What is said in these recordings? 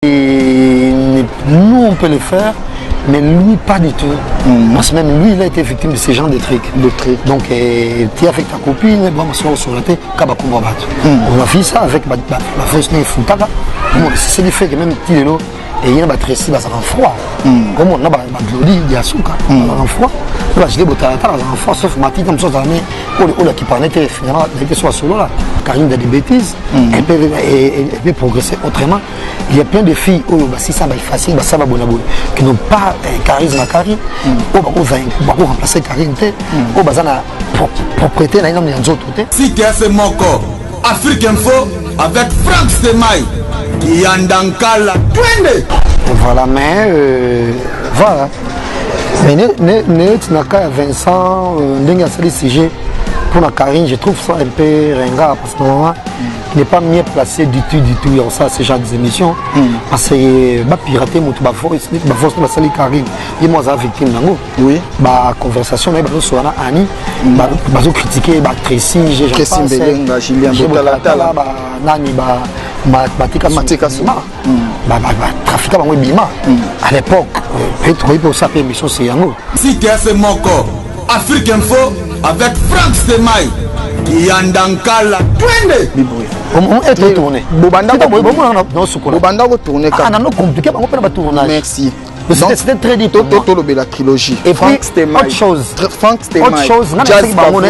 nous on peut le faire, mais lui pas du tout. Parce que même lui il a été victime de ces genres de trucs. Donc tu es avec ta copine, bon, on a fait ça avec ma fausse nez foutaka. C'est le fait que même petit vélo et il y a un trécis en froid. Comme on a un gloli, il y a souka en froid. Je dis en froid, sauf ma petite comme ça, qui parlait finalement soit solo là. Karine a des bêtises, elle peut progresser autrement. Il y a plein de filles, si ça va être facile, ça va bon qui n'ont pas charisme à Karine, vont remplacer Karine, ou propriété dans les autres. Si tu as ce mon corps, Afrique Info avec Franck Stemay qui est en Dankala. Voilà, mais voilà. Mais tu n'as qu'à Vincent, un sujet pour la Karine, je trouve ça un peu ringard parce que moment, il n'est pas mieux placé du tout dans ça, ce genre d'émissions. Parce que pirater mon force de Karine, et moi j'ai victime d'ango. Oui. Bah conversation mais bah sur Annie, bah critiquer bah Tracy, j'ai Julien Botalata, bah Nani bah Matika Suma, bah trafiquant bah Bima. À l'époque, peut-être pour ça émission c'est yango. Si tu as ce mon corps, Afrique Info avec Franck Stemay qui est en Dankala. On est retourné. Merci. C'était très difficile. La trilogie. Et puis, autre chose. Franck Stemay. Jazz Kavoulou.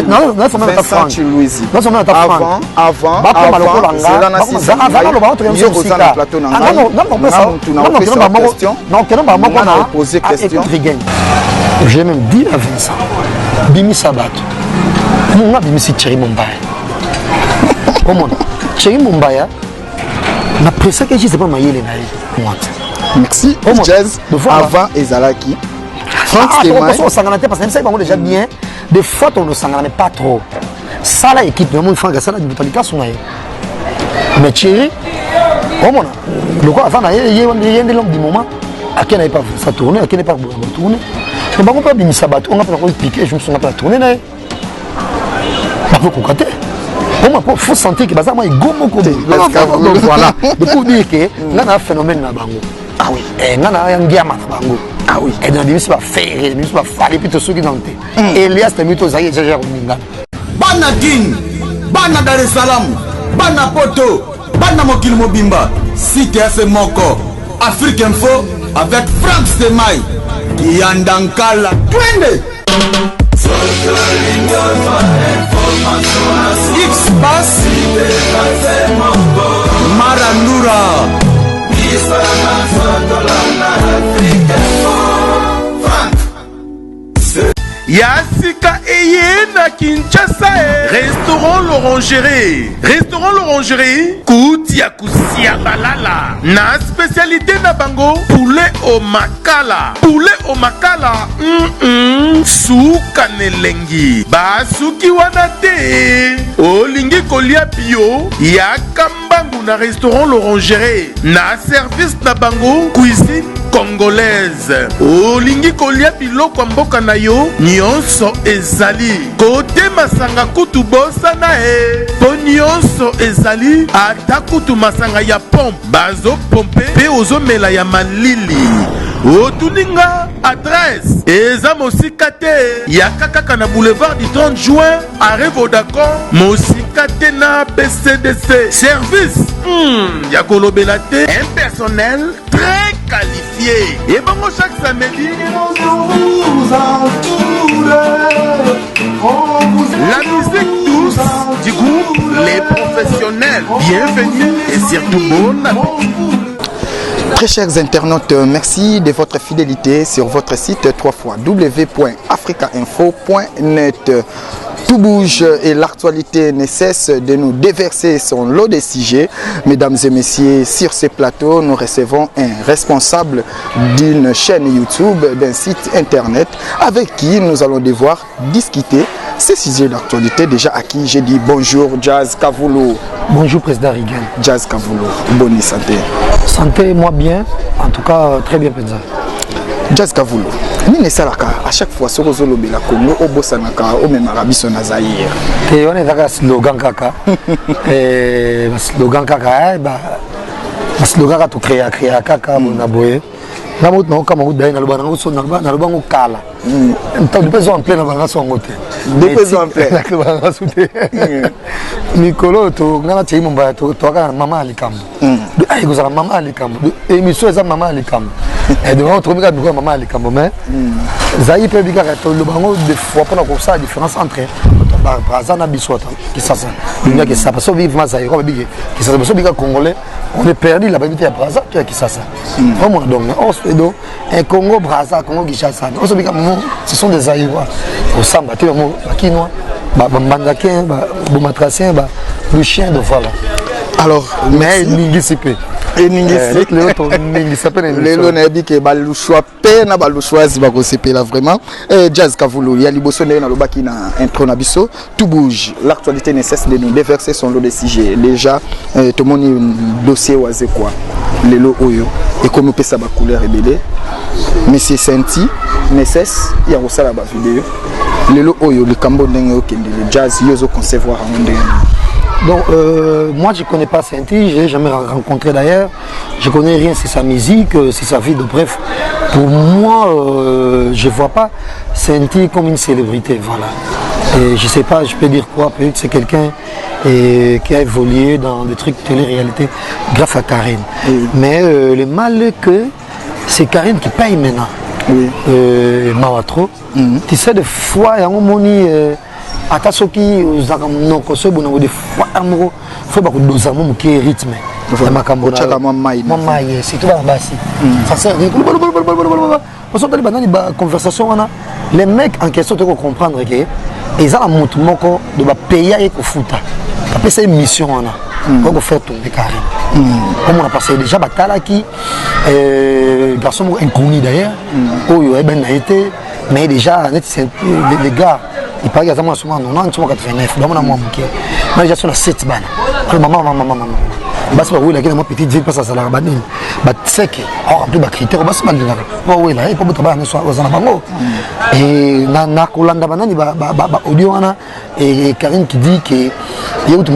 J'ai même dit à Vincent, Bimi Sabato, mon Bimi c'est Thierry Mumbaya. Comment Thierry Mumbaya, n'a pris ça que je ne sais pas mailler les naïfs. Merci. Jazz avant Ezalaki. Franck Stemay. On s'en parce que ça va déjà bien. Des fois on ne s'en pas trop. Ça la équipe, mais moi Franck ça la du Botalika son naïf. Mais Thierry, comment le quoi avant il y a des longs du moment. À qui n'avait pas ça tourner, à qui n'est pas tourner. On va pas Bimi Sabato, on a pas piqué, je me suis pas tourné là. Pas beaucoup côté. Il faut sentir que ça moi il gomme côté. Voilà. Pour dire que là un phénomène na bango. Ah oui. Et là un diamant bango. Ah oui. Et dans Bimi ça va faire, Bimi ça va faire plutôt ceux qui dantent. Elias Temito Zaïe déjà Minga. Bana King, Bana Dar es Salaam, Bana Poto, Bana Mokil Mobimba. Si tu as ce moko, Afrique Info avec Franck Stemay qui est en Dankala. X-Bass Marandura Yassika Eyena Kinshasa Restaurant l'Orangerie. Restaurant l'Orangerie Koutia Koussia Balala. Na spécialité na bango poulet au makala. Poulet au makala Souka nelengi Basuki wanate Olingi kolia bio Yakambangu na restaurant l'Orangerie. Na service na bango cuisine congolaise. Olingi kolia biloko mboka na yo nyonso ezali. Kote masanga kutu bosa na po nyonso ezali. Ata kutu masanga ya pompe bazo pompe pe ozomela ya malili. Otuninga adresse eza mosika te yakaka na boulevard du 30 juin arrêt Vodacom mosika te na BCDC. Service ya kolobela te, un personnel très qualifié. Et bon chaque samedi la musique douce du groupe Les Professionnels. Bienvenue et surtout bon appétit. Très chers internautes, merci de votre fidélité sur votre site www.africainfo.net. Tout bouge et l'actualité ne cesse de nous déverser son lot de sujets. Mesdames et messieurs, sur ce plateau, nous recevons un responsable d'une chaîne YouTube, d'un site internet, avec qui nous allons devoir discuter ces sujets d'actualité. Déjà à qui j'ai dit bonjour, Jazz Kavoulou. Bonjour, Président Rigan. Jazz Kavoulou, bonne santé. Santé, moi bien, en tout cas très bien, Président. Jazz Kavoulou, nini salaka à chaque fois sur Zolo Bela Congo au Bossanaka au même Arabiso na Zaïre. Et on est dans slogan kaka. Et slogan kaka bah parce que le gars a tout créé kaka na boye na mot na kama udai na lobana uso na lobango kala tant de personnes en plein na banga songo te deux personnes en plein na banga soute Nicolo to ngana tshimo mba to ka mama alikambo ai ko za mama alikambo émission eza mama alikambo et de on trouve ka biko mama alikambo mais zayi pe bika ka to lobango de fois pour na ça différence entre Braza na biswata qui ça dunia qui ça parce que vivement zayi ko biki qui ça parce que bika congolais on est perdu là-bas à Braza qui ça vraiment donc on se do un Congo Braza Congo Kinshasa on se bika ce sont des Zaïrois au samba tu mo bakinois Bandakien, Boumatracien, le chien de voilà. Alors, mais Ningisipé. Et Ningisipé. Les lots n'habit que le choix peine à le choix si c'est là vraiment. Jazz Kavoulou, il y a l'ibosonné dans le bac qui a intro nabiso. Tout bouge. L'actualité ne cesse de nous déverser son lot de sujets. Déjà, tout le monde dossier oisé quoi. Les lots oyo. Et comme on peut ça couleur et bébé. Monsieur Senti ne cesse. Il y a aussi la vidéo. Les lots oyo, le Cambodge, le jazz, ils ont concevoir en monde. Donc, moi, je ne connais pas Senti, je ne l'ai jamais rencontré d'ailleurs. Je ne connais rien sur sa musique, sur sa vie. Bref, pour moi, je ne vois pas Senti comme une célébrité. Voilà. Et je ne sais pas, je peux dire quoi. Peut-être que c'est quelqu'un qui a évolué dans des trucs de télé-réalité grâce à Karine. Oui. Mais le mal que c'est Karine qui paye maintenant. Oui. Mawatro. Tu sais, des fois, il y a un moment Atasoki, des fois, il faut que tu rythme. C'est tout là-bas. Ça sert à conversation. Les mecs en question, tu dois comprendre qu'ils ont un montant de payer et foot. Après, c'est une mission. On va faire tourner Karim. Comme on a passé déjà Batalaki, garçon inconnu d'ailleurs, où il a été, mais déjà, les gars, il paraît qu'il y a souvent 89, donc on a moins bouquet. Mais déjà sur la 7 bannes. Maman. Bah c'est pas oui là qui est ma petite ville parce que ça la banine. Bah c'est que en plus bah critère bah c'est mal là. Bah oui là et pour travailler ne soit aux bango. Et na kolanda banani bah audio ana et Karine qui dit que il y a tout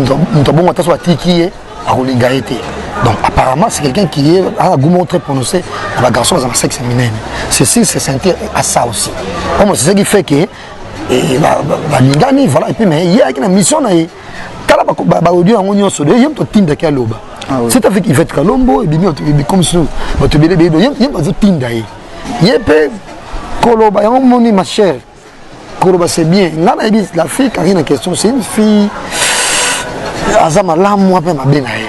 bon à soit tiki à Rolinga été. Donc apparemment c'est quelqu'un qui est à goût très prononcé à la garçon dans le sexe féminin. Ceci c'est sentir à ça aussi. Comme c'est ce qui fait que et la lingani voilà et puis mais il y a une mission là kala ba audio en union sur yem to tinda kaloba c'est avec Yvette Kalombo et bimi comme ça ba to bele do yem ba tinda yi yepe koloba en moni ma chère koloba c'est bien là la fille Karine en question c'est une fille azama la moi pe ma bena yi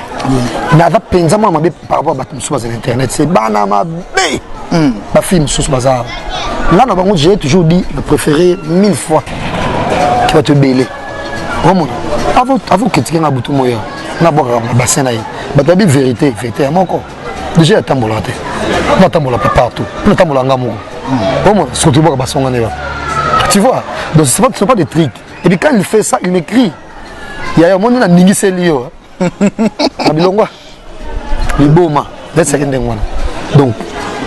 na va penza moi ma be par rapport à batum sur internet c'est bana ma be ma fille sur bazar là j'ai toujours dit le préféré 1000 fois tu vas te bêler vraiment avant que tu aies un bouton moyen na boire un bassin là bah tu vérité à mon corps déjà tambola na tambola partout na tambola ngamo vraiment surtout boire bassin là tu vois donc c'est pas des trucs et puis quand il fait ça il m'écrit il y a un monde na ningi selio na bilongwa liboma let's say donc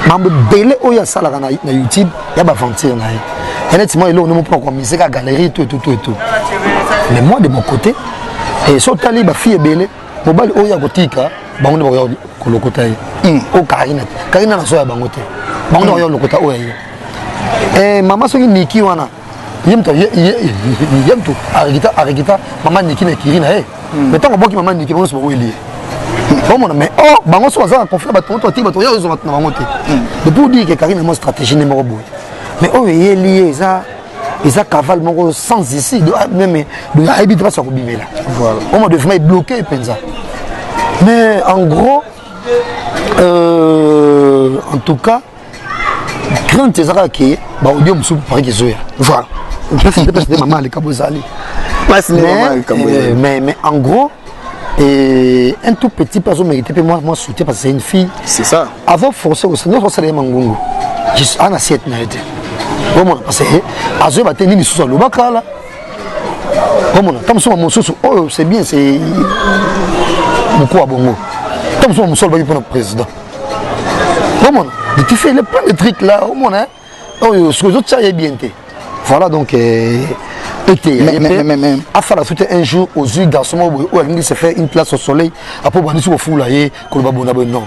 mambo belé oya sala na YouTube ya ba aventure na honnêtement il on pas comme musique à galerie tout mais moi de mon côté et so tali ba fille belé mobile oya kotika bango ba yo kolokota o Karina na so ya bango te bango yo lokota oya et maman so Niki wana yemto arigita maman Niki na Kirina mais tant que maman Niki bango so weli bon mais oh bango so za confier ba to ti ba to yo zo na bango te de pour dire que Karina mo stratégie numéro 2 mais oh il est lié ça ils a cavale mon sans ici même de habiter pas sur bimela voilà on devait vraiment bloquer penza mais en gros en tout cas grand tesara qui ba audio msou par qui zoya voilà peut-être maman les kabozali mais en gros et un tout petit personne mérité puis moi soutien parce que c'est une fille c'est ça avant forcer au Seigneur forcer les mangungu juste en assiette n'a été comment parce que azo ba tenir sous le bakala comment comme ça mon sous oh c'est bien c'est beaucoup à bongo comme ça mon sol va pour le président comment tu fais le plein de trucs là au moins hein oh ce que ça est bien voilà donc à faire la fête un jour aux yeux garçons où elle se fait une place au soleil après on dit sur fou là et qu'on va bonne non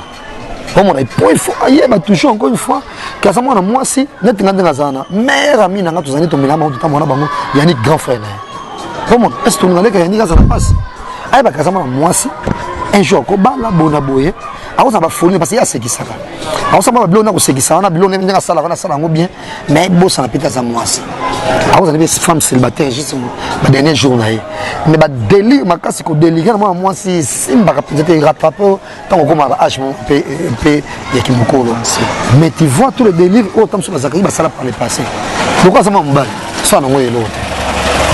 comme on a point faut ailleurs m'a touché encore une fois car ça moi moi si net ngande ngazana mère ami nanga tozani to milama tout temps bango yani grand frère comme est-ce que ngale ka yani ngazana passe aïe bah car ça moi si un jour ko bala bona boye alors ça va folie parce qu'il y a ce qui ça va alors ça va blonner au ce qui ça on a blonner dans la salle bien mais bon ça peut être à moi aussi alors ça devient femme célibataire juste ma dernière journée mais bah délire ma casse ko délire moi si simba peut-être rattraper tant qu'on a âge pe il y a qui me colle mais tu vois tout le délire autant sur la zakari bah ça par le passé pourquoi ça m'a mbal ça non ouais l'autre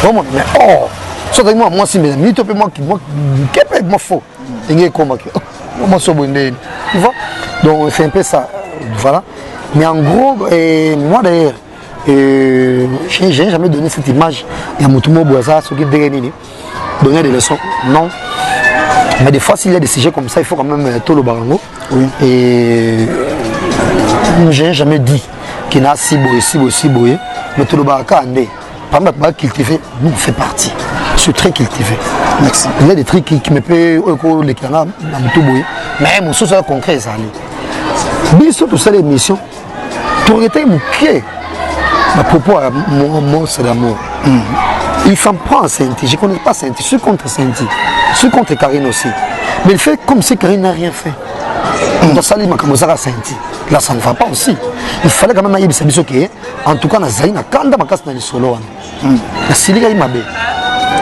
vraiment mais oh ça moi si mais ni topé moi qui moi faux et comment tu vois donc c'est un peu ça voilà mais en gros moi d'ailleurs j'ai jamais donné cette image il y a Moutumo Boisa ce qui donner des leçons non mais des fois s'il y a des sujets comme ça il faut quand même tout le barango et j'ai jamais dit qu'il y a si beau mais tout le baraka par exemple cultiver nous fait partie je suis très cultivé. Merci. Il y a des trucs qui me paient les canards dans le tout bouillé. Mais mon souci concret, ça allait. Bien sûr, tout ça, l'émission, tu aurais été mouqué. À propos de mon c'est l'amour. Il faut prendre Sainti. Je ne connais pas Sainti. Je suis contre Sainti. Je suis contre Karine aussi. Mais il fait comme si Karine n'a rien fait. Dans ça, il m'a commencé à Sainti. Là, ça ne va pas aussi. Il fallait quand même aïe bisabiso que, en tout cas, na zaina kanda makas na lisolo wana. Na siliga imabe.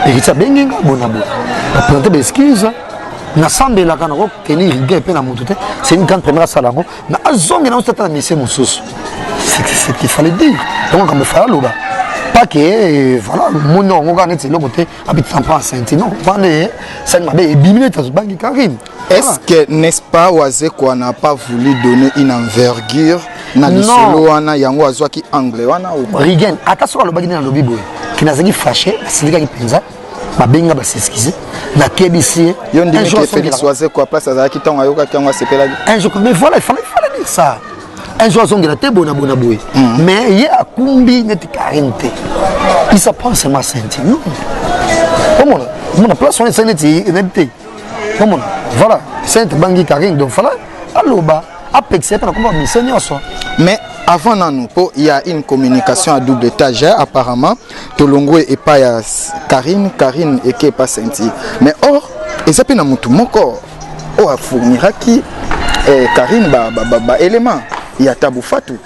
Et ça benginga bonabo. Présenter des excuses. Na sambe la kana ko tenir rigueur pe na montute. C'est une grande première salango. Na azongi na ostata na mission mosusu. C'est ce qu'il fallait dire. Donc comme faire loba. Pas que voilà, mon nom on gagne c'est le côté habite sans pas Saint non. Pendant ça m'a bé bimile ta bangi Karim. Est-ce que n'est-ce pas Oazé qu'on n'a pas voulu donner une envergure na lisolo wana yango azwaki anglais wana ou Rigen attention le bagina lobi boy. Qui n'a zaki fâché, silika ki penza. Ma benga ba s'excuser. Na kebisi. Yo ndimi que Félix Oazé quoi place azaki tango ayoka tango sepela. Un jour mais voilà, il fallait dire ça. Un jour zongi la te bona boy. Mais il y a kumbi net carente. Il s'apprend seulement senti. Non. Comment on a place on est senti net. Comment voilà, c'est bangi carine donc voilà. Aloba apex c'est pas comment mission ça. Mais avant nous, il y a une communication à double étage apparemment. Tolongwe et pas Karine et qui est pas senti. Mais or, et ça peut na mutu moko. Oh a fournira qui Karine élément. Il y a tabou fatou.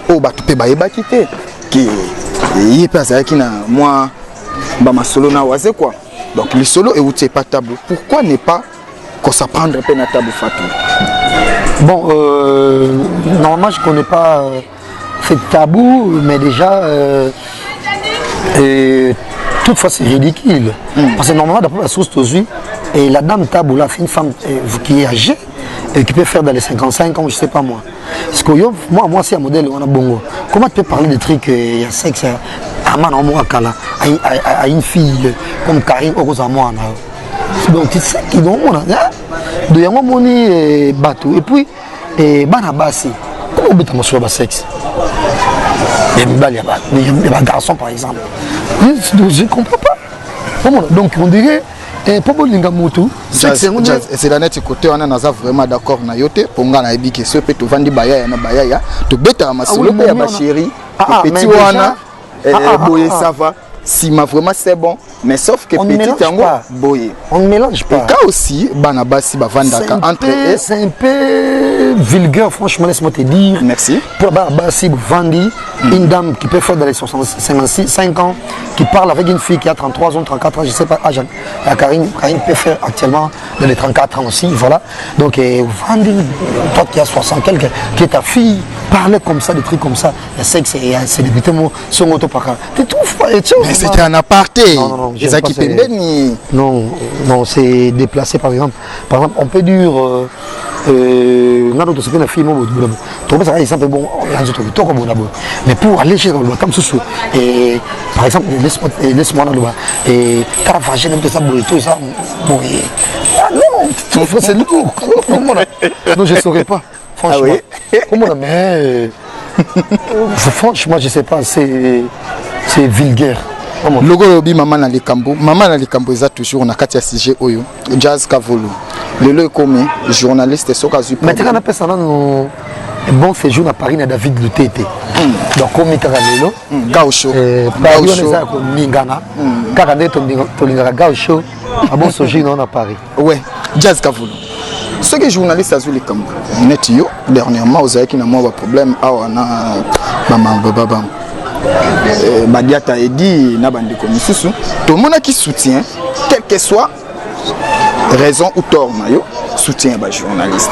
Oh ba tu peux ba ébakité qui il passe avec na moi ba masolo na waze quoi. Donc le solo et où c'est pas tabou. Pourquoi ne pas qu'on s'apprendre un peu na tabou fatou? Bon, normalement je connais pas c'est tabou, mais déjà toutefois c'est ridicule. Parce que normalement d'après la source aujourd'hui, et la dame tabou là, c'est une femme qui est âgée et qui peut faire dans les 55 ans, je sais pas moi. Parce que moi c'est un modèle on a bongo. Comment tu peux parler de trucs il y a sexe à une fille comme Karine Orozamoa. Donc tu sais qu'ils ont de yango moni bateau et puis bana basi comment beta mosuba ba sexe et mibali ya garçon par exemple je comprends pas comment donc on dirait pour bolinga moto c'est la net côté on a vraiment d'accord na yote ponga na ebiki so pe to vandi baya na baya to beta masolo ya ba chérie petit wana boye ça va. Si ma vraiment c'est bon, mais sauf que petit yango boye. On ne mélange pas. Et cas aussi, banabasi bavandaka entre eux. C'est un peu vulgaire, franchement, laisse-moi te dire. Merci. Pour banabasi vandi, une dame qui peut faire dans les 65 ans, qui parle avec une fille qui a 33 ans, 34 ans, je ne sais pas, Karine peut faire actuellement dans les 34 ans aussi, voilà. Donc vandi, toi qui as 60 quelques, qui est ta fille, parler comme ça, des trucs comme ça, il y a sexe et c'est des petits mots, son autopara. Tu trouves pas et tout. C'était un aparté. Non, non, c'est déplacé par exemple. Par exemple, on peut dire une fille, mais pour aller chez le comme sous et par exemple, laisse-moi et caravager un peu ça, non, c'est lourd. Non, je ne saurais pas. Franchement. Comment mais franchement, je ne sais pas, c'est vulgaire. logo lobi maman na likambo eza toujours na kati ya sujet oyo Jazz Kavulu lelo comme journaliste soka zu mais tu as appelé ça non bon séjour à Paris na David Lutete donc comme kaka lelo Gaucho Paris on est ko mingana kaka ndeto tolingaka Gaucho a bon séjour na Paris ouais Jazz Kavulu ce que journaliste a zu likambo net yo dernièrement aux qui na moi problème awa na baba Badiata Edi na bandeko misusu tout le monde qui soutient quel que soit raison ou tort na yo soutient ba journaliste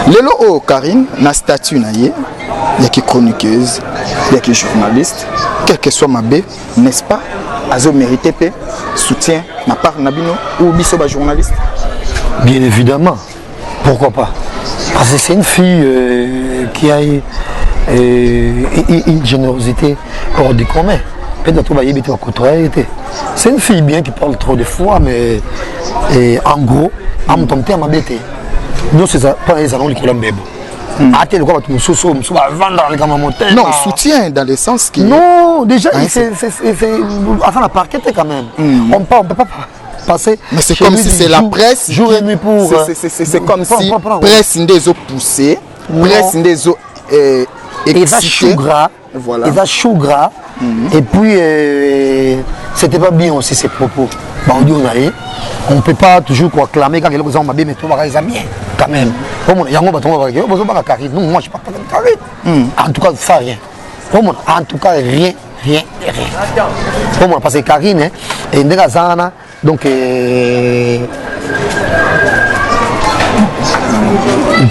lelo o Karine na statut na ye ya ki chroniqueuse ya ki journaliste quel que soit mabe n'est-ce pas azo mérité pe soutien na part na bino ou biso ba journaliste bien évidemment pourquoi pas parce que c'est une fille qui a une générosité hors du commun. C'est une fille bien qui parle trop de fois, mais en gros, à mon temps, ma bête, nous c'est pas les allons les colambes. Non, soutien dans le sens qui. Non, déjà, c'est enfin la parquette quand même. On peut pas passer. Mais c'est comme si c'est la presse. Jour et nuit pour. C'est comme si presse des eaux poussées, presse des eaux. Et ça chou gras, voilà. Et ça chou gras, et puis c'était pas bien aussi ces propos. Bah, on ne peut pas toujours acclamer quand quelqu'un m'a dit mais toi vas bien quand même. Non, moi je ne parle pas de Karine. En tout cas, ça rien. En tout cas, rien. Parce que Karine, et Ndegazana, donc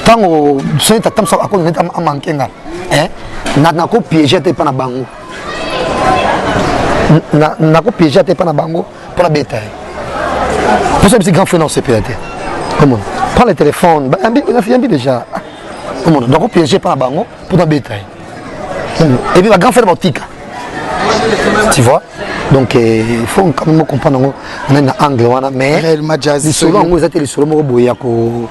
tant que tu as manqué, na ko piéger te pa na bango na ko piéger te pa na bango pour la bétail pour ça c'est grand frère non c'est pété comment prends le téléphone on a fait déjà comment donc ko piéger pa na bango pour la bétail et puis la grand frère boutique tu vois donc il faut quand même comprendre on a un angle wana mais réellement Jazz solo ngo ezate le solo moko boya ko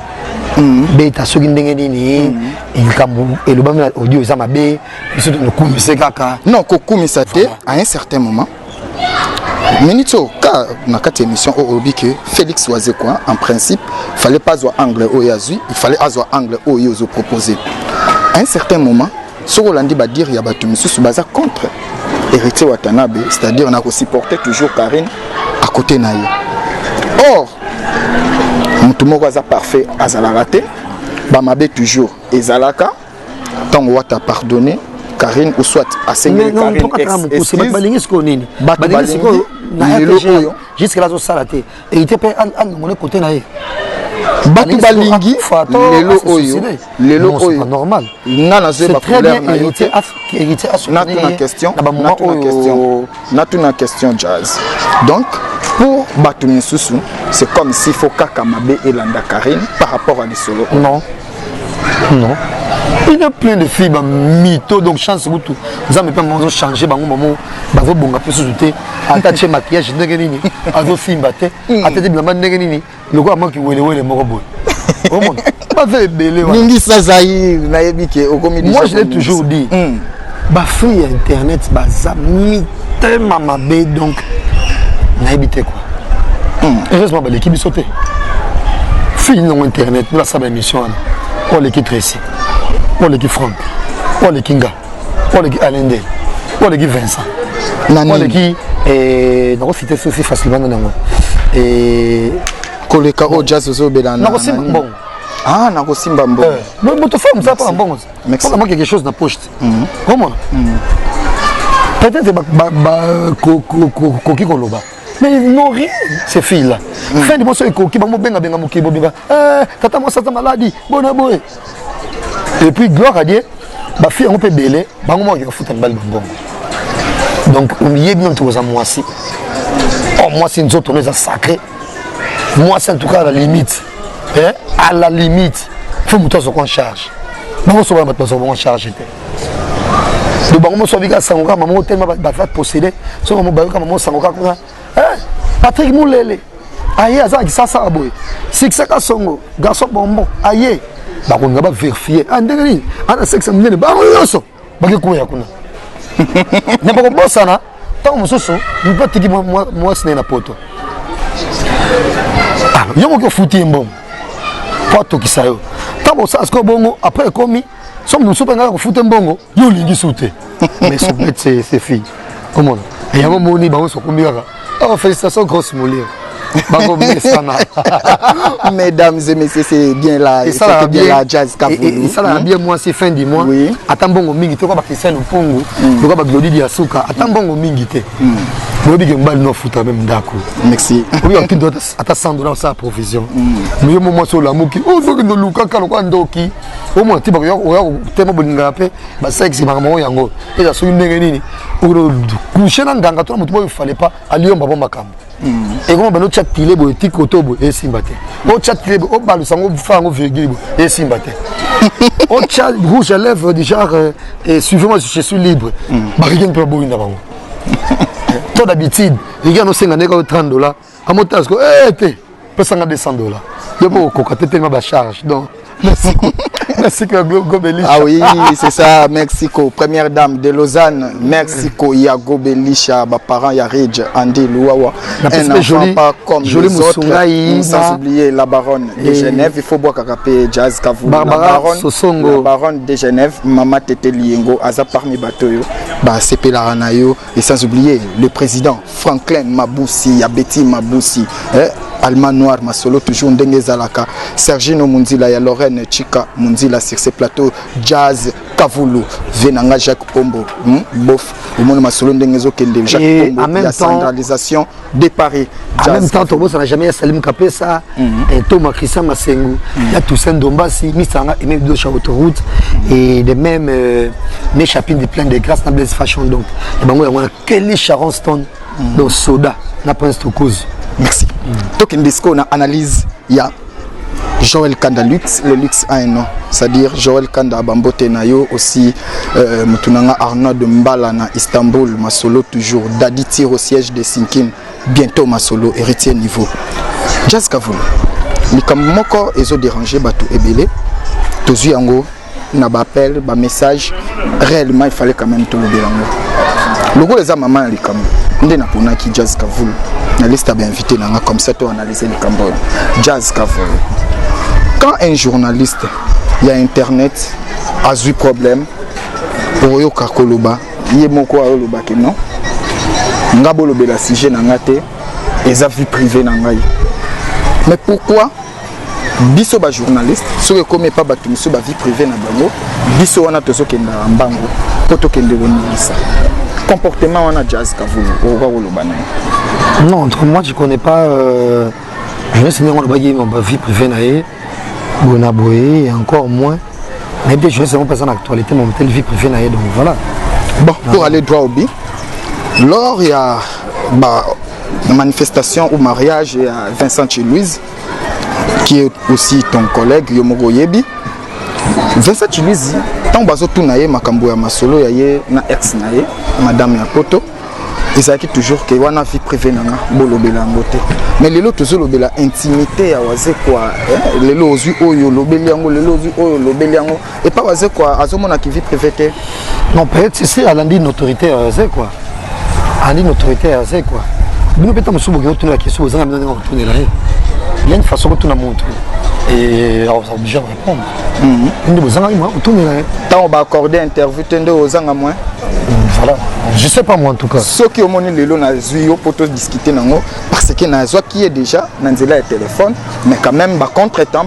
beta soki ndenge nini ikambu elobami audio eza mabe biso nokumisa kaka non kokumisa te à un certain moment minito ka na kati émission au obi que Félix Oise quoi en principe fallait pas avoir angle au yazui il fallait avoir angle au yozo proposer à un certain moment sur Rolandi va dire il y a batu misusu baza contre héritier Watanabe c'est-à-dire on a supporter toujours Karine à côté na ye or tout le monde est parfait à Zalaraté. Bamabe toujours Ezalaka. Tant que tu as pardonné, Karine ou soit à Seigneur Karine. Jusqu'à la Salaté. Et il était pas à mon côté. Batu Balingi, Lelo Oyo. Normal. C'est très bien hérité à son N'a question Jazz. Donc, pour Batouni Soussou, c'est comme s'il faut Kakamabe et Landa Karine par rapport à les solos. Non. Il y a plein de filles, mytho, donc chance tout. Vous avez pas changé, maman, vous bon peu sous-sauté, attaché maquillage, néganini, à vos filles battés, attaché de la main néganini, le gars qui voulait les morobos. Pas fait belé. Moi, je l'ai toujours dit. Ma fille internet, ça tellement mabé, donc. N'habitez quoi. Heureusement, l'équipe est sautée. Fille non internet, nous la savons émission. Pour l'équipe Tracy, pour l'équipe Franck, pour l'équipe Kinga, pour l'équipe Alende, pour l'équipe Vincent, pour l'équipe et nous citer aussi facilement dans et Koleka au Jazz au Belana. Bon. Ah, n'a Simba bon. Mais votre femme ça pas bon. Mais comment quelque chose dans la poche. Comment? Peut-être Koki Koloba. Mais non rien, ces filles-là. Fin de mon soeur, qui m'a bien tata, moi, ça maladie, bon aboy. Et puis, gloire à Dieu, ma fille, on peut bêler, bah, moi, il va foutre une balle bon. Donc, on y est bien, tout à moi, si. Oh, moi, c'est une autre, on est sacré. Moi, c'est en tout cas à la limite. À la limite, il faut que nous en charge. Nous sommes en charge. Le baron soit bien sangoka maman tellement va faire posséder so maman ba maman sangoka kuna Patrick Moulele aye azaki sasa aboy sikisaka songo garçon bonbon aye ba ko ngaba vérifier andeli ana sexe mnene ba yoso ba ke kuya kuna ne ba ko bosana tant que je ne sais pas moi ce n'est pas poto. Il y a un foutu un bon. Poto qui ça. Tant que ça, après comme somme nous sommes en foutu un bon, il y a un lingi sauté. Mais c'est fille. Comment? Il y a un moment où on se combien. Oh, félicitations, grosse moulure. Mesdames et messieurs, c'est bien là. Et ça bien la Jazz Kavoulou. Et ça là bien moi c'est fin du mois. Oui. Attends bon mingi te ko ba Christian Pongo. Ko ba Glody Diasuka. Attends bon mingi te. Glody Gembal no futa même ndako. Merci. Oui, on doit ata $100 ça provision. Mais moment sur la moki. Oh donc no luka ka ko ndoki. Au moins tiba ko tema bolinga pe ba sexe ba mo yango. Et ça so ndenge nini. Uro coucher na nganga to mutu il fallait pas aliomba bomba kamba. Et comment ben chat tilé bo ti kotobo et simbate. O chat tilé o balu sango fango virgule et simbate. O chat rouge à lèvres du genre suivez-moi je suis libre. Ba rien peut boire n'abango. Toi d'habitude, les gars no senga neka $30. À mon tas ko te pesanga $200. Yo bo ko tellement ba charge. Donc merci. Merci Gobelisha. Ah oui, c'est ça, Mexico. Première dame de Lausanne, Mexico, il y a Gobelisha, mes parents, il y a Ridge, Andy, Louawa. Un enfant pas comme les autres. Sans oublier la baronne de Genève. Il faut boire Kakapé, Jazz Kavoulou. La baronne de Genève, Mama Tete Liengo, Aza parmi Batoyo, Sepe Laranayo. Et sans oublier le président Franklin Maboussi, Abeti Maboussi. Allemand Noir, Masolo, toujours Ndenge Zalaka, Sergino Munzila, ya Lorraine Chika Munzila sur ces plateaux, Jazz Kavoulou, Venanga Jacques Pombo, bof, le monde Masolo Ndenge Zokende, Jacques Pombo, la centralisation de Paris. En même temps, Tobo, ça n'a jamais Salim Kapesa, Thomas Christian Masengu, il y a Toussaint Dombasi, Mistanga et même d'autres autoroutes, et de même mes chapitres de plein de grâces dans Blaise Fashion. Donc, il y a Kelly Sharon Stone, donc Soda, n'a pas un cause. Merci. Donc, on a analyse, il y a Joël Kanda Lux, le Lux a un nom, c'est-à-dire Joël Kanda Bambote Nayo, aussi Moutounanga Arnaud de Mbala na Istanbul, Masolo toujours, Dadi tire au siège de Sinkin, bientôt Masolo, héritier niveau. Jazz Kavoulou, les Kamoko ils ont dérangé Batou Ebele, tous yango, n'a pas appel, ba message, réellement il fallait quand même tout le dire. Le gros les a maman les Kamoko, on est pour qui Jazz Kavoulou. La liste a bien invité comme ça pour analyser les Cambodges. Jazz Kavoulou. Quand un journaliste, il y a internet, a eu problème, pour yo kakoloba, il y a moko a oloba que non. Ngabo lobe la sujet nangate, et a vie privée nangai. Mais pourquoi biso ba journaliste, ce que comme pas batu biso ba vie privée na bango, biso wana tozo kenda mbango, poto kende bonisa. Comportement wana Jazz Kavoulou, o oloba na. Non, entre moi, je ne connais pas. Je ne sais pas si ma vie privée, Bonaboé, et encore moins. Mais je ne sais pas si l'actualité, mon vie privée, donc voilà. Bon, pour aller droit au but, lors il y a une manifestation au mariage, il y a Vincent Chilouise, qui est aussi ton collègue, Yomogo Yebi. Vincent Chilouise, tant que tu as makambo ya masolo, il y a une ex, Madame Yapoto. Ils ont toujours que wana vie privée nanga bolobela ngote mais lelo toujours lobela intimité ya waze quoi lelo ozu oyo lobeli yango lelo ozu oyo lobeli yango et pas waze quoi azomona ki vie privée te non peut-être c'est à l'andi une autorité c'est quoi andi une autorité c'est quoi bino peta musubo qui retourner la question aux amis on retourner là il y a une façon que tu la montres et on va obligé de répondre une de vos amis moi retourner là tant on va accorder interview tende aux amis moins. Voilà. Je sais pas moi en tout cas. Ceux qui ont monné le lot na zuyo pour discuter nango parce que na zwa qui est déjà nanzela le téléphone mais quand même contretemps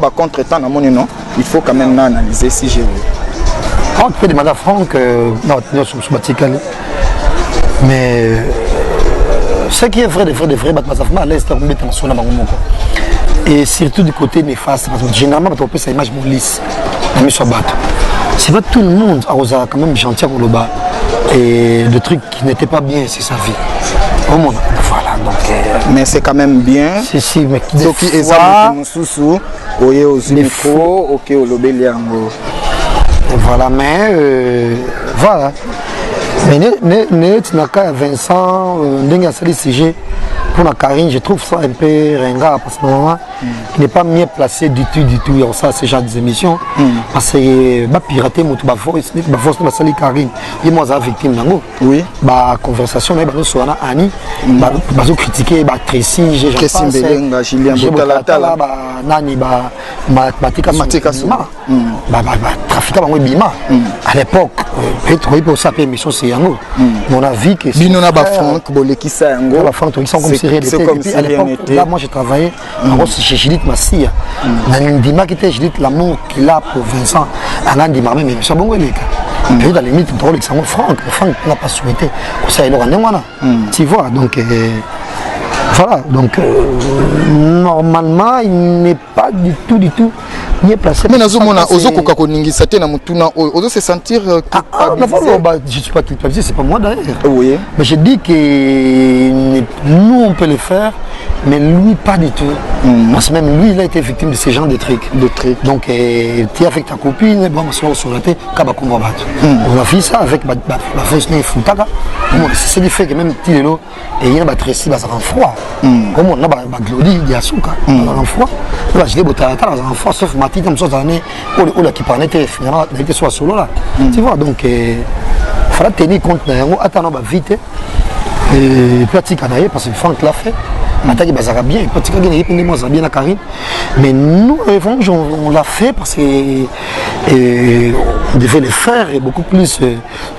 na monné non il faut quand même analyser si j'ai quand tu fais demander à Franck non sur Batikali mais ce qui est vrai bah à l'est on met en son amour et surtout du côté néfaste parce que généralement quand on peut sa image mon lisse mais sur bateau c'est pas tout le monde a quand même gentil pour le bas et le truc qui n'était pas bien c'est sa vie au monde voilà donc mais c'est quand même bien si mais donc ils ont sous oye aux micro OK au lobeliango voilà mais voilà mais ne naka Vincent ndenge asali sujet pour la Karine, je trouve ça un peu ringard parce que normalement, il n'est pas mieux placé du tout dans ça, ce genre d'émissions. Parce que pirater mon tout force de sali Karine. Et moi, j'ai victime d'ango. Oui. Bah conversation, mais sur Annie, bah critiquer, bah Tracy, j'ai Julien Botalatala, bah Nani, bah Matika Suma, bah trafiquant bango bima. À l'époque, peut-être pour ça, émission c'est yango. On a vu que Binona ba Franck Bolekisa yango. Ba Franck ils sont comme Cyril était. Et puis à l'époque, là moi j'ai travaillé chez Judith Massia. Nandima qui était Judith l'amour qu'il a pour Vincent. Nandima même émission bongo les gars. Et dans les limite drôle que Franck n'a pas souhaité que ça ait le tu vois donc voilà donc normalement il n'est pas du tout bien placé. Mais nazomona ozokoka koningisa te na mutuna ozo se sentir je suis pas culpabilisé, c'est pas moi d'ailleurs. Oui. Mais je dis que nous on peut le faire, mais lui pas du tout. Parce que même lui il a été victime de ces genres de trucs. Donc tu es avec ta copine, bon sur la tête, kaba combat. On a fait ça avec ma fausse nez Futaka. C'est du fait que même Tilelo et il y a un Tracy ça rend froid. Comme on a Glody Yasuka, ça rend froid. Là je l'ai botalata ça rend froid sauf Matite comme ça année où qui parlait finalement il était soit solo là. Tu vois donc il fallait tenir compte de attendre vite et pratique parce que Franck l'a fait. Attaque bazara bien, pratique bien la Karine. Mais nous on l'a fait parce que on devait le faire et beaucoup plus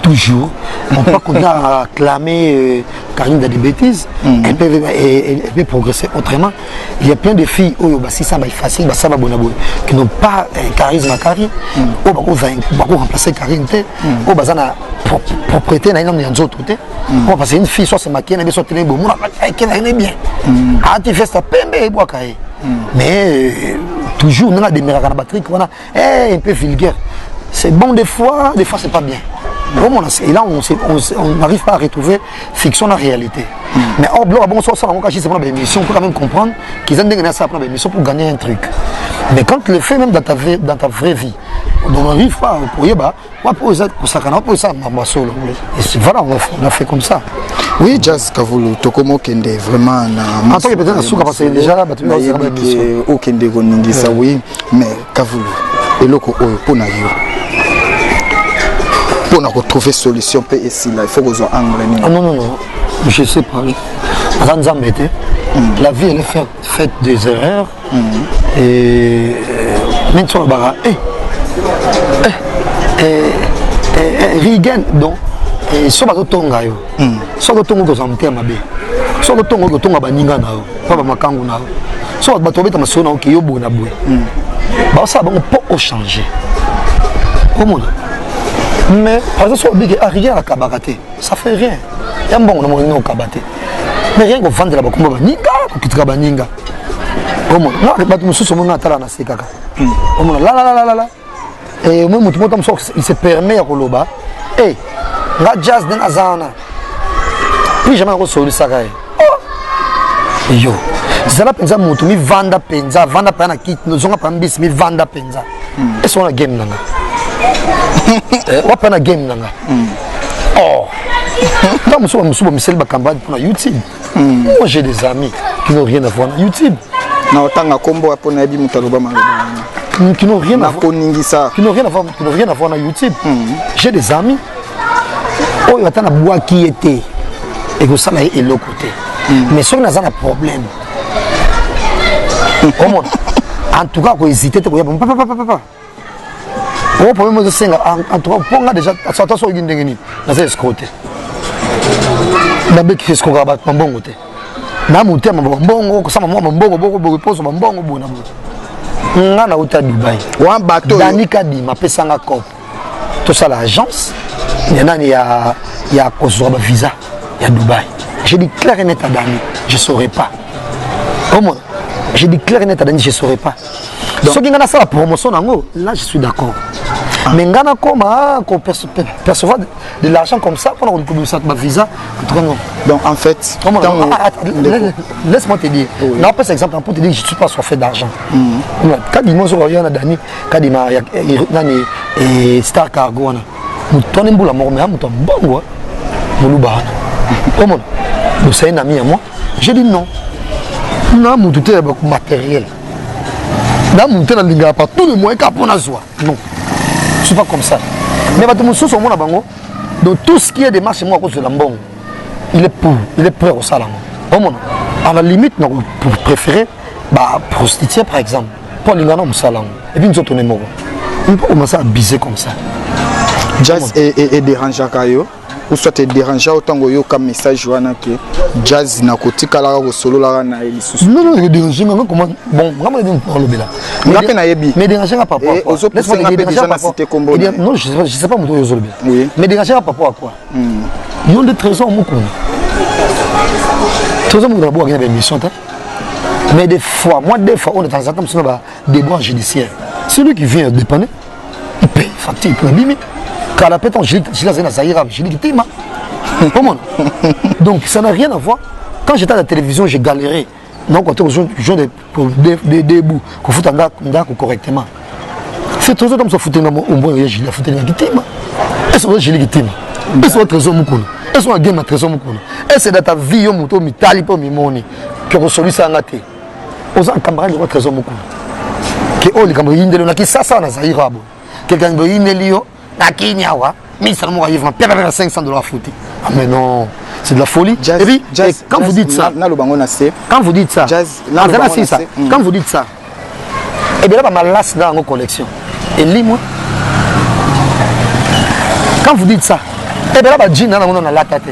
toujours. On peut qu'on a acclamé Karine de des bêtises. Elle peut progresser autrement. Il y a plein de filles si ça va être facile, ça va bonabou qui n'ont pas charisme à Karine. On va remplacer Karine. On va propriété na inomi nzo tout parce que une fille soit se maquiller na soit télé bon elle est bien tu fais ça pembe et bois mais toujours on a des miracles batterie qu'on a un peu vulgaire c'est bon des fois c'est pas bien vraiment et là on n'arrive pas à retrouver fiction la réalité mais hors bloc bon ça on cache c'est pour une émission pour quand même comprendre qu'ils ont gagné ça pour une émission pour gagner un truc mais quand tu le fais même dans ta vraie vie on n'arrive pas pour ça voilà on a fait comme ça. Oui, Jazz Kavulu, Tokomo Kende vraiment en tant que peut-être Souka parce que déjà au Kende Goningisa oui mais Kavulu et loko pona yo pour retrouver solution ici là il faut que angle non je sais pas la vie elle est faite des erreurs et maintenant bara Rigen donc so bazotonga yo so batongo ko mtema mabe so batongo ko tonga baninga na yo pa ba makangu na yo so batobeta masona o kiyo bona boy ba ça bango po au changer comment mais par exemple so big rien à kabakate ça fait rien ya mbongo na mo kabate mais rien ko vendre la ba komba baninga ko kitika baninga comment non ba tu mususu mo ngatala na sekaka comment la et moi il se permet à Koloba et la jazz dans la zone puis jamais reçu ça oh yo ça la penza mutu mi vanda penza pana kit no zonga pambis mi vanda penza et sur la game nanga wapana game nanga oh dans musuba misel ba campagne pour YouTube moi j'ai des amis qui n'ont rien à voir na YouTube na otanga kombo pour na bi mutaloba maloba qui n'ont rien à voir dans YouTube. J'ai des amis oh il y a un bois qui était et que ça là est l'autre côté mais si on a un problème en tout cas qu'on hésiter te papa oh problème de singa en tout cas pour nga déjà attention il ndengeni na c'est escroqué na beki escroquer ba mbongo te na mutema mbongo ko sama mbongo boko poso mbongo bona nga na uta Dubaï wa bateau Danika di mapesanga cop tout ça l'agence il y en a il y a kozoba visa il y a Dubaï j'ai dit clair et net à Dani je saurais pas au moins j'ai dit clair et net à Dani je saurais pas ce qui ngana ça la promotion nango là je suis d'accord mais ngana comment qu'on percevoir de l'argent comme ça pendant qu'on ça ma visa en tout cas non donc en fait laisse-moi te dire non pas exemple pour te dire que je suis pas fait d'argent quand il m'a sur yana Dani quand il m'a nani et Star Cargo na mutone mbula moko mais muto bongo muluba comment vous savez un ami à moi J'ai dit non. Non, mon tout est matériel. Non, mon tout est par tous les moyens qu'on a besoin. Non. Je ne suis pas comme ça. Mais mon sous sur mon abango, donc tout ce qui est démarche moi à cause de l'ambon, il est prêt au salon. À la limite, pour préférer, prostituer par exemple, pour les gars au salon. Et puis nous autres, on peut commencer à biser comme ça. Jazz est dérangé à Kayo. Ou soit est dérangé autant que comme message que jazz n'a côté kala au solo la na elisusu. Non, il est dérangé, mais comment bon, vraiment il est le bela. Mais dérangé à papa. Laisse-moi déjà na cité combo. Non, je sais pas mon tour oui. Mais dérangé à papa à quoi? Ils ont des trésors mon con. Trésors mon d'abord gagner des missions ta. Mais des fois, on est dans un temps sur des droits judiciaires. Celui qui vient dépanner, il paye facture pour limite. Quand la pétanque, je l'ai donc ça n'a rien à voir. Quand j'étais à la télévision, j'ai galéré. Donc quand on joue des bouts, qu'on fout un gars correctement. C'est trop comme ça foutre un gars, on voit je l'ai foutu un gars. Est-ce que je l'ai gagné? Est-ce que trésor moukoun? Est-ce que game trésor moukoun? Est-ce que dans ta vie, on m'a mis tali pour m'imoni que reçoit ça en gâté. Aux en camarade de trésor moukoun. Que oh les camarades de l'on ça ça na zaïra bon. Quelqu'un de l'Inelio. Nakinyawa, 500 $. Ah mais non, c'est de la folie. Jazz, et puis, jazz, quand vous dites ça, quand vous dites ça, quand vous dites ça, et bien là, ma lasse dans nos collections. Et lis-moi. Quand vous dites ça, et bien là, jean dans la tête.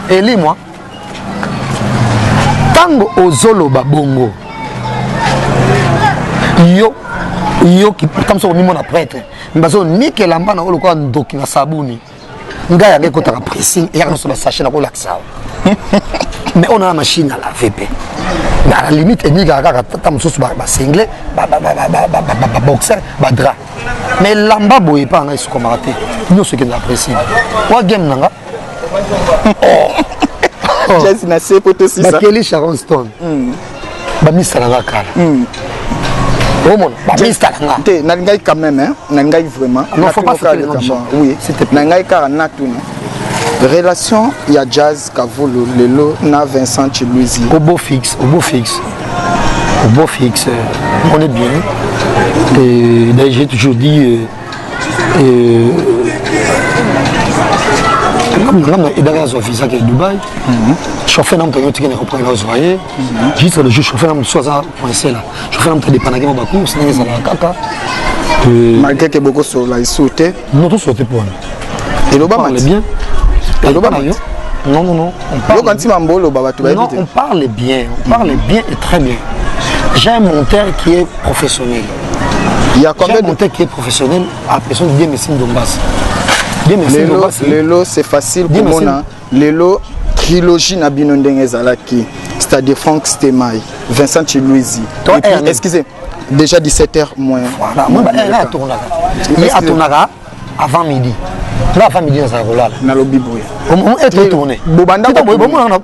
Et lis-moi. Tango ozolo babongo. Yo qui comme ça au mimo na prêtre mbazo nique lamba na olo kwa ndoki na sabuni nga ya ngeko ta pressing et ya no so sachet na ko laksa mais on a la machine à laver pe mais à la limite ni ga ga ta mususu ba singlet ba boxer ba drap mais lamba boye pa na isko marate nous ce qui na pressing wa game nanga jazz na c'est poto si ça ba Kelly Sharon Stone ba misala ga kala oh mon, Nangai quand même, hein? Nangai vraiment. Non, faut pas faire les oui, c'était Nangai car Natuna. Relation, il y a jazz, Kavolo, Lelo, na Vincent Chilouzi. Au beau fixe. On est bien. Et d'ailleurs, j'ai toujours dit. Et derrière son visa qui est Dubaï, chauffeur n'a pas eu de reprendre le soirée. Juste le jour, chauffeur n'a pas eu là. Chauffeur n'a pas eu de panagé dans Bakou, c'est un caca. Malgré que beaucoup sont là, ils sautent. Non, tous sautent pour nous. Et le bas, on bien. Et le bas, non. On parle bien. On parle bien et très bien. J'ai un monteur qui est professionnel. Il y a combien de monteurs qui est professionnel à la personne de Messine Dombas. Lelo c'est facile pour moi. Lelo trilogie na binondenge zalaki, c'est-à-dire Frank Stemai, Vincent Chilouzi. Excusez, déjà 17h moins. Voilà, moi là il est à Tonaga avant midi. Là avant midi ça roule là. Na lobby boy. On est retourné. Bobanda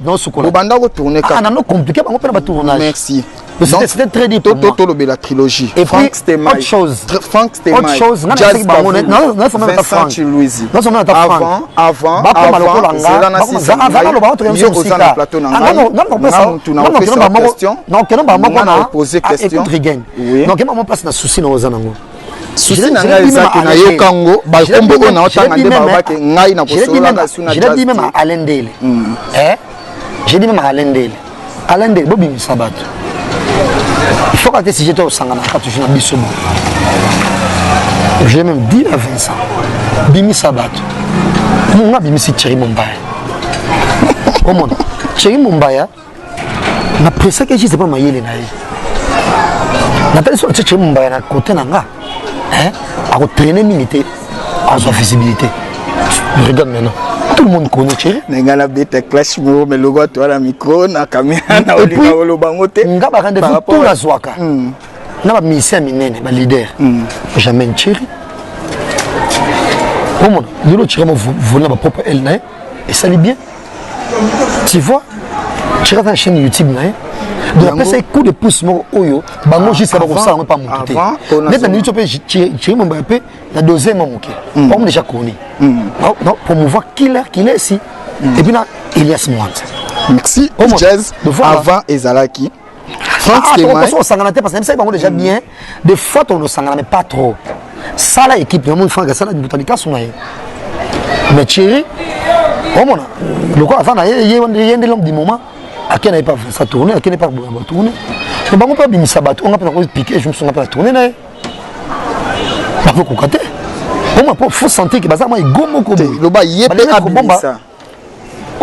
non sukola. Bobanda retourner quand. Ah non compliqué on peut pas tournage. Merci. C'était très dit pour moi. La trilogie. Et Frank Stemai. Autre chose. Frank Stemai. Autre chose. Jazz non, Vincent Chilouzi. Non, c'est avant. il faut que si j'étais au Sangana, toujours dans Bissomo. J'ai même dit à Vincent, Bimi Sabat, mon Bimi c'est Thierry Mumbaya. Comment Thierry Mumbaya, n'a pris ça que je sais pas mailler les naïs. N'a pas dit Thierry Mumbaya à côté nanga, à traîner militaire, à sa visibilité. Regarde maintenant. Tout le monde connaît Thierry. N'engala bête clash mo mais logo toi la micro na caméra na oliva olo bangote. Nga ba rendez-vous tout la zwaka. Na ba missia minene ba leader. Jamais Thierry. Comment le Thierry mo voler ma propre elle na et ça l'est bien. Tu vois Thierry dans chaîne YouTube na de la passer coup de pouce mo oyo bango jusqu'à ba ko ça on pas monter. Mais dans YouTube Thierry mo ba pe la deuxième mo moké. On déjà connu. Non, pour me voir qui est ici. Et puis là, Elias Mwant. Merci. Jazz avant Ezalaki. On s'en a parce que ça va déjà bien. Des fois on ne s'en a pas trop. Ça la équipe de mon frère ça la botanica son mais Thierry le quoi avant il y a des l'homme du moment à qui n'avait pas ça tourner à qui n'est pas tourner mais bon on peut bien ça battre on a pas piquer je me suis pas tourner là il faut cocater comment faut sentir que bazar moi il gomme ko le bas il est pas ça.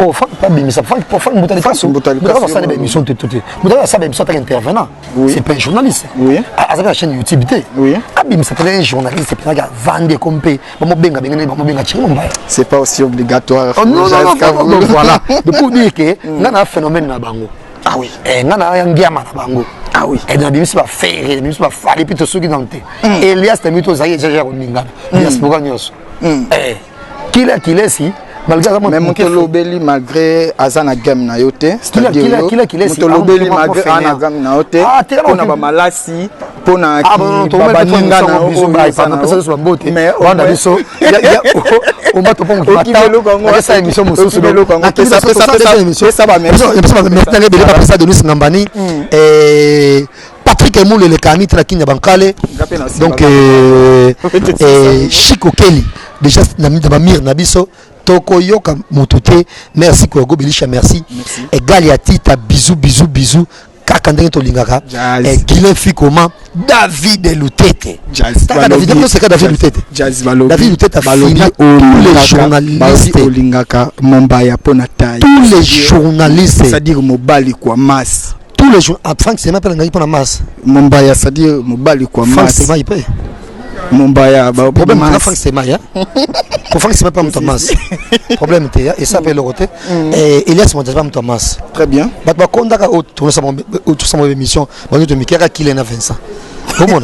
Oh, pas bien, ça pour faire une botanica. Ça ça des émissions tout. Botanica ça des émissions intervenant. C'est pas un journaliste. Oui. À la chaîne YouTube. Oui. Abim ça un journaliste c'est pas vendre compé. C'est pas aussi obligatoire. Non, voilà. Pour dire que ngana phénomène na bango. Ah oui. Et ngana ngama na bango. Ah oui. Et dans bimisi ba faire, bimisi ba fali pito soki dans te. Elias tamito zaye jaja oninga. Elias Boganyoso. Qu'il est si mais Moutolobeli malgré Azana Game na yote, c'est-à-dire Moutolobeli malgré Azana Game na yote, on a ba malasi, on a babaninga na oyo, mais on a biso, on va te prendre mata, ça émission mususu, ça va mais maintenant les pas ça de nous ngambani et Patrick Emoule le Kani Trakinya Bankale donc Chico Kelly déjà na mir na biso Toko Yoka Moutouté, merci Kogo Belisha, merci. Et Galiatita, bisous. Kakandé Tolingaka. Et Guilain Fikoma, David Loutete. David Loutete. David Loutete a fini tous les journalistes. Tous les journalistes. C'est-à-dire Mobali quoi, masse. Tous les journalistes. Franck, c'est ma pelle pour la masse. Mombaya, c'est-à-dire Mobali quoi, masse. Franck, c'est ma hyper. Mombaya, problème Franck c'est Maya. Pour Franck c'est même pas mon Thomas. Problème était et ça peut le côté et Elias mon pas mon Thomas. Très bien. Bah quand on a tourné sa émission, on de Mikera qui est na Vincent. Comment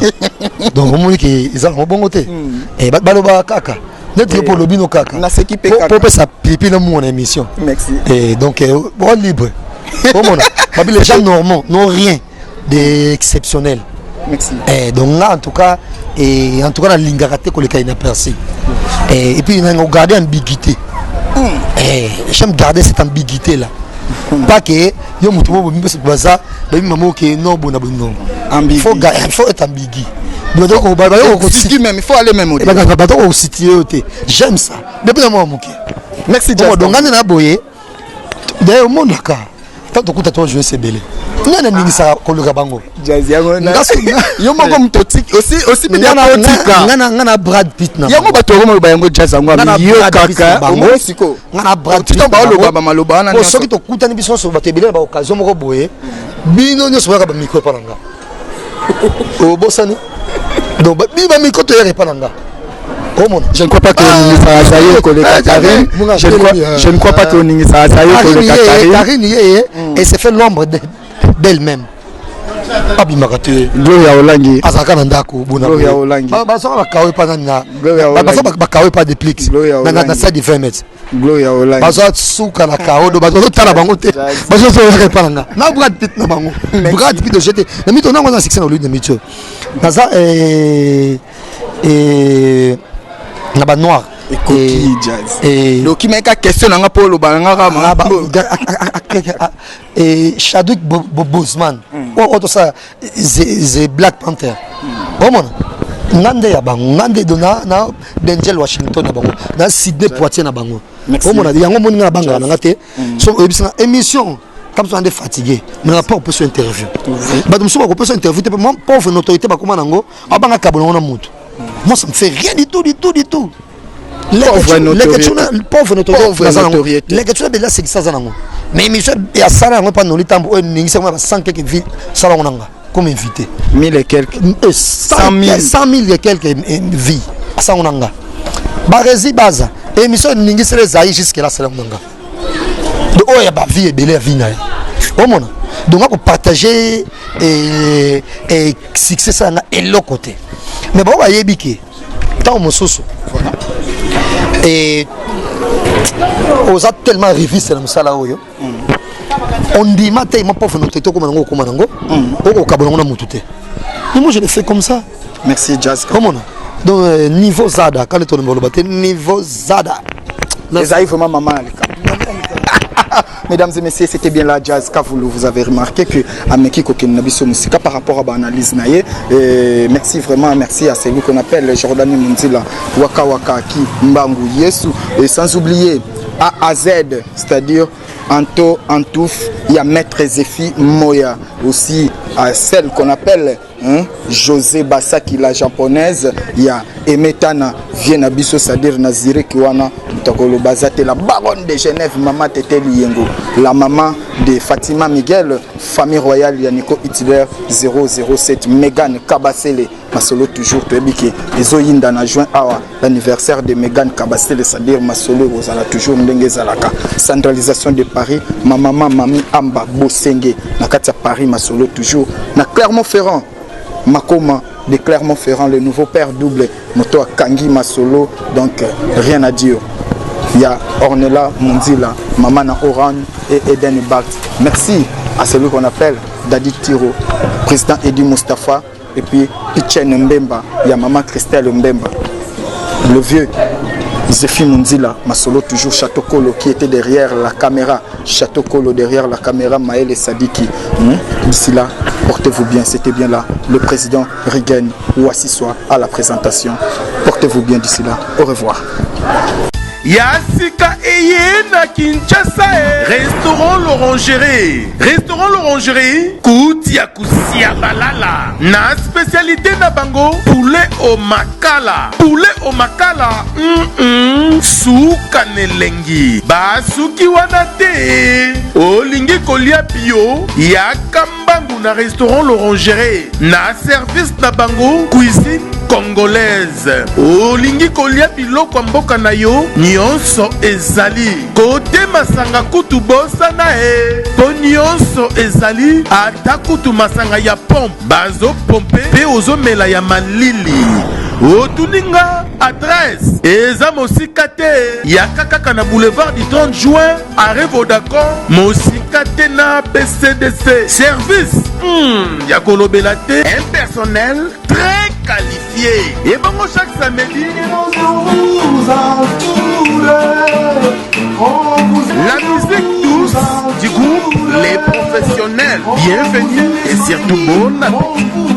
donc on dit qu'ils ont bon côté. Et bah baloba kaka. Net pour le bino kaka. Na s'équiper kaka. Pour ça pipi dans mon émission. Merci. Et donc bon libre. Comment bah les gens normands n'ont rien d'exceptionnel. Merci. Et donc là en tout cas la ligne raté que le cas inaperçu. Et puis on a gardé ambiguïté. Et j'aime garder cette ambiguïté là. Pas que yo mutumo bimbe se baza, babi mamo que non bon abonnement. Il faut être ambigu. Donc il faut aller même au j'aime ça. Depuis moi moké. Merci Jazz. Donc on a boyé. D'ailleurs mon naka. Tant que tu as joué c'est belé. Nana ningisa koluka bango. Jazz yo moko mtotiki aussi bien ngana Brad Pitt na. Yango bato ko ba yango Jazz ngwa yo kaka bango siko. Ngana Brad Pitt ba loba maloba na. Ko soki to kutani biso so batebele ba occasion moko boye. Bino nyo so ba micro palanga. O bosani. Donc ba micro to yere palanga. Je ne crois pas que Ningisa Azayo koleka Karine. Je ne crois pas que Ningisa Azayo koleka Karine et c'est fait l'ombre d'elle-même. Abimakate. Gloria Olangi. Azaka Nandako. Gloria Olangi. Baso bakawe pa na. Gloria Olangi. Baso bakawe pa de plix. Na ça de 20 mètres. Gloria Olangi. Baso suka na kao do baso tala bango te. Baso so yaka pa nga. Na Brad Pitt na bango. Brad Pitt de jeter. Na mito na ngona 6 na lui de mito. Na ça na ba noir et Jazz donc il m'a question nanga polo balanga et Chadwick Boseman ou ça c'est Black Panther comment ngande ya bango ngande dona na Denzel Washington na bango na Sidney Poitier na bango comment yango moni na banga na ngate so émission comme ça on est fatigué mais on n'a pas on peut se interview bah donc on peut se interview pauvre notoriété ba comment nango abanga kabona na mutu. Moi ça me fait rien du tout. Pauvre notoriété. Les gars là c'est ça zanango. Mais monsieur il y a ça là on pas non le temps on ningisa moi 100 quelques vies ça là on anga comme invité 1000 et quelques 100 000 et quelques vies ça on anga. Barezi baza et monsieur ningisa les aïe jusque là c'est là on anga. Donc oh il y a ba vie et belle vie na. Oh mon. Donc on peut partager et succès ça et l'autre côté. Mais bon, va y ébiquer. Tant mon soso. Et on a tellement arrivé c'est comme ça là où on dit matin il m'a pas fait notre tête comme on nango. Au Cabon on a monté. Mais moi je le fais comme ça. Merci Jazz. Comment on? Donc niveau Zada quand on me le battre niveau Zada. Les aïe vraiment maman. Mesdames et messieurs, c'était bien la Jazz Kavulu. Vous avez remarqué que Ameki Koken Nabiso Musika par rapport à l'analyse Naye. Merci vraiment, merci à celui qu'on appelle Jordani Munzila, Waka Waka Ki Mbangu Yesu. Et sans oublier A à Z, c'est-à-dire Anto Antouf, il y a Maître Zéfi Moya, aussi à celle qu'on appelle José Basaki la japonaise, il y a Emetana Vienabiso, c'est-à-dire Nazire Kiwana, Mutokolo Bazate, la baronne de Genève, Maman Tete Liengo, la maman de Fatima Miguel, famille royale Yaniko Hitler 007, Megan Kabasele, Masolo toujours, tu es biqué, les Oyinda na juin awa, l'anniversaire de Megan Kabasele, c'est-à-dire Masolo, Rosala toujours, Ndenge Zalaka, centralisation de Paris, ma maman, Mami Amba, Bosenge, Nakatia Paris, Masolo toujours, na Clermont-Ferrand, Makoma de Clermont-Ferrand, le nouveau père double, Moto à Kangi Masolo, donc rien à dire. Il y a Ornella Mondila, Mamana Oran et Eden Bart. Merci à celui qu'on appelle Dadi Tiro, président Edi Mustafa, et puis Pichen Mbemba, il y a Maman Christelle Mbemba, le vieux Zéfi Munzila, Masolo toujours Château Kolo qui était derrière la caméra, Château Kolo derrière la caméra, Maël et Sadiki. D'ici là, portez-vous bien, c'était bien là. Le président Rigen Ouassissoa à la présentation. Portez-vous bien d'ici là. Au revoir. Yasika Eye na Kinshasa. Restaurant l'Orangerie. Restaurant l'Orangerie. Koutia Kusia Balala. Na spécialité na bango. Poulet au makala. Poulet au makala. Souka nelengi. Basuki wanate. Olingi kolia bio. Yakambangu na restaurant l'Orangerie. Na service na bango. Cuisine congolaise. Olingi kolia biloko mboka na yo. Nyonso ezali kote masanga kutu bosana po nyonso ezali ata kutu masanga ya pompe bazo pompe pe ozomela ya malili otuninga adresse eza mosika te ya kaka na boulevard du 30 juin arrêt Vodacom mosika te na BCDC service ya kolobela te un personnel très qualifié et bango chaque samedi la musique douce du groupe Les Professionnels. Bienvenue et surtout bon appétit.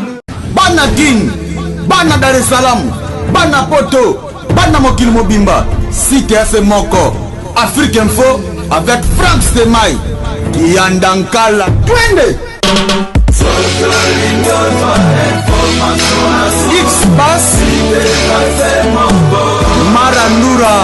Bana King, Bana Dar es Salaam, Bana Poto, Bana Mokil Mobimba, Cité FM Moko, Afrique Info avec Franck Stemai, Yandankala, Twende. X-Bass Marandura